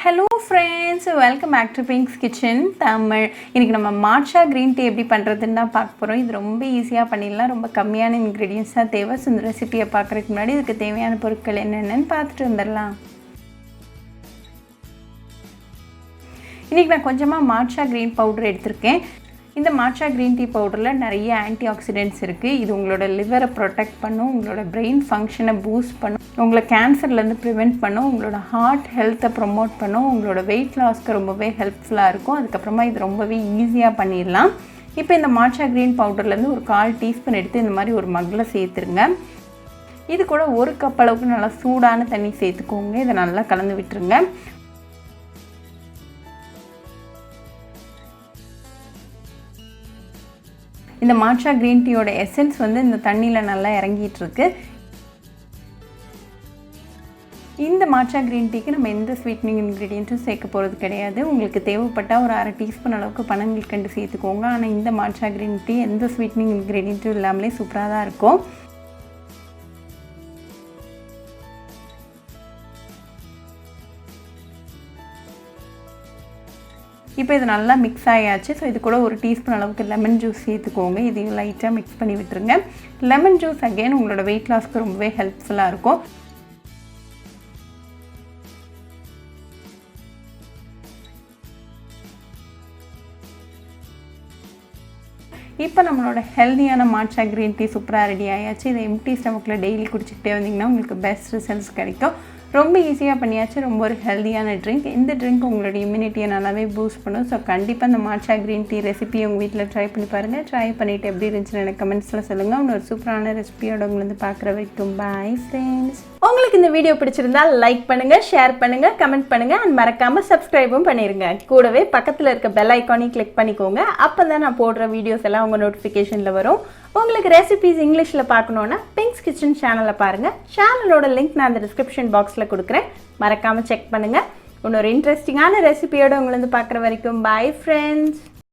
Hello friends, welcome back to Pink's Kitchen Tamil. இன்னைக்கு நம்ம matcha green tea எப்படி பண்றதுன்னு தான் பார்க்க போறோம். இது ரொம்ப ஈஸியா பண்ணிடலாம். ரொம்ப கம்மியான ingredients தான் தேவை. இந்த ரெசிபியை பார்க்கறதுக்கு முன்னாடி இதுக்கு தேவையான பொருட்கள் என்னென்னன்னு பார்த்துட்டு வந்துடலாம். இன்னைக்கு நான் கொஞ்சமா matcha green powder எடுத்துர்க்கேன். இந்த matcha green tea powderல நிறைய antioxidants இருக்கு. இது உங்களோட liver-ஐ protect பண்ணும், உங்களோட brain function-ஐ boost பண்ணும், உங்களை கேன்சர்ல இருந்து prevent பண்ணும், உங்களோட heart health-ஐ promote பண்ணும், உங்களோட weight loss-க்கு ரொம்பவே helpful-ஆ இருக்கும். அதுக்கு அப்புறமா இது ரொம்பவே ஈஸியா பண்ணிடலாம். இப்போ இந்த matcha green powder-ல இருந்து ஒரு 1/4 டீஸ்பூன் எடுத்து இந்த மாதிரி ஒரு மக்ல சேர்த்துருங்க. இது கூட 1 கப் அளவுக்கு நல்லா சூடான தண்ணி சேர்த்துக்கோங்க. இத நல்லா கலந்து விட்டுருங்க. இந்த matcha green tea ஓட எசன்ஸ் வந்து இந்த தண்ணில நல்லா இறங்கிட்டு இருக்கு. இந்த matcha green tea க்கு நம்ம எந்த ஸ்வீட்னிங் இன்கிரிடியன்ட்டும் சேர்க்க போறது கிடையாது. உங்களுக்கு தேவைப்பட்டா ஒரு 1/2 டீஸ்பூன் அளவுக்கு பனங்கல்கண்டு சேர்த்துக்கோங்க. ஆனா இந்த matcha green tea எந்த ஸ்வீட்னிங் இன்கிரிடியன்ட்டும் இல்லாமலே சூப்பரா தான் இருக்கும். இப்போ இது நல்லா mix ஆயாச்சு. சோ இது கூட 1 டீஸ்பூன் அளவுக்கு லெமன் ஜூஸ் சேர்த்துக்கோங்க. இதையும் லைட்டா mix பண்ணி விட்டுருங்க. லெமன் ஜூஸ் again உங்களோட weight loss-க்கு ரொம்பவே ஹெல்ப்ஃபுல்லா இருக்கும். இப்போ நம்மளோட ஹெல்தியான matcha green tea சூப்பரா ரெடி ஆயாச்சு. இதை எம்டி ஸ்டமக்ல டெய்லி குடிச்சிட்டே வந்தீங்கன்னா உங்களுக்கு பெஸ்ட் ரிசல்ட்ஸ் கிடைக்கும். ரொம்ப ஈஸியா பண்ணியாச்சு. ரொம்ப ஒரு ஹெல்தியான ட்ரிங்க். இந்த ட்ரிங்க் உங்களோட இம்யூனிட்டியை நல்லாவே பூஸ்ட் பண்ணும். சோ கண்டிப்பா இந்த matcha green tea ரெசிபி உங்க வீட்ல ட்ரை பண்ணி பாருங்க. ட்ரை பண்ணிட்டு எப்படி இருந்துச்சுன்னு எனக்கு கமெண்ட்ஸ்ல சொல்லுங்க. இன்னொரு சூப்பரான ரெசிபியோட உங்களை வந்து பார்க்குற வரைக்கும் பை ஃப்ரெண்ட்ஸ். உங்களுக்கு இந்த வீடியோ பிடிச்சிருந்தா லைக் பண்ணுங்க, ஷேர் பண்ணுங்க, கமெண்ட் பண்ணுங்க and மறக்காம சப்ஸ்கிரைபும் பண்ணிருங்க. கூடவே பக்கத்துல இருக்க பெல் ஐகானையும் கிளிக் பண்ணிக்கோங்க. அப்பதான் நான் போடுற வீடியோஸ் எல்லாம் உங்க நோட்டிஃபிகேஷன்ல வரும். உங்களுக்கு ரெசிபீஸ் இங்கிலீஷ்ல பார்க்கணும்னா பிங்க்ஸ் கிச்சன் சேனலை பாருங்க. சேனலோட லிங்க் நான் அந்த டிஸ்கிரிப்ஷன் பாக்ஸ்ல கொடுக்குறேன். மறக்காம செக் பண்ணுங்க. இன்னொரு இன்ட்ரெஸ்டிங்கான ரெசிபியோட உங்களை வந்து பார்க்குற வரைக்கும் பை ஃப்ரெண்ட்ஸ்.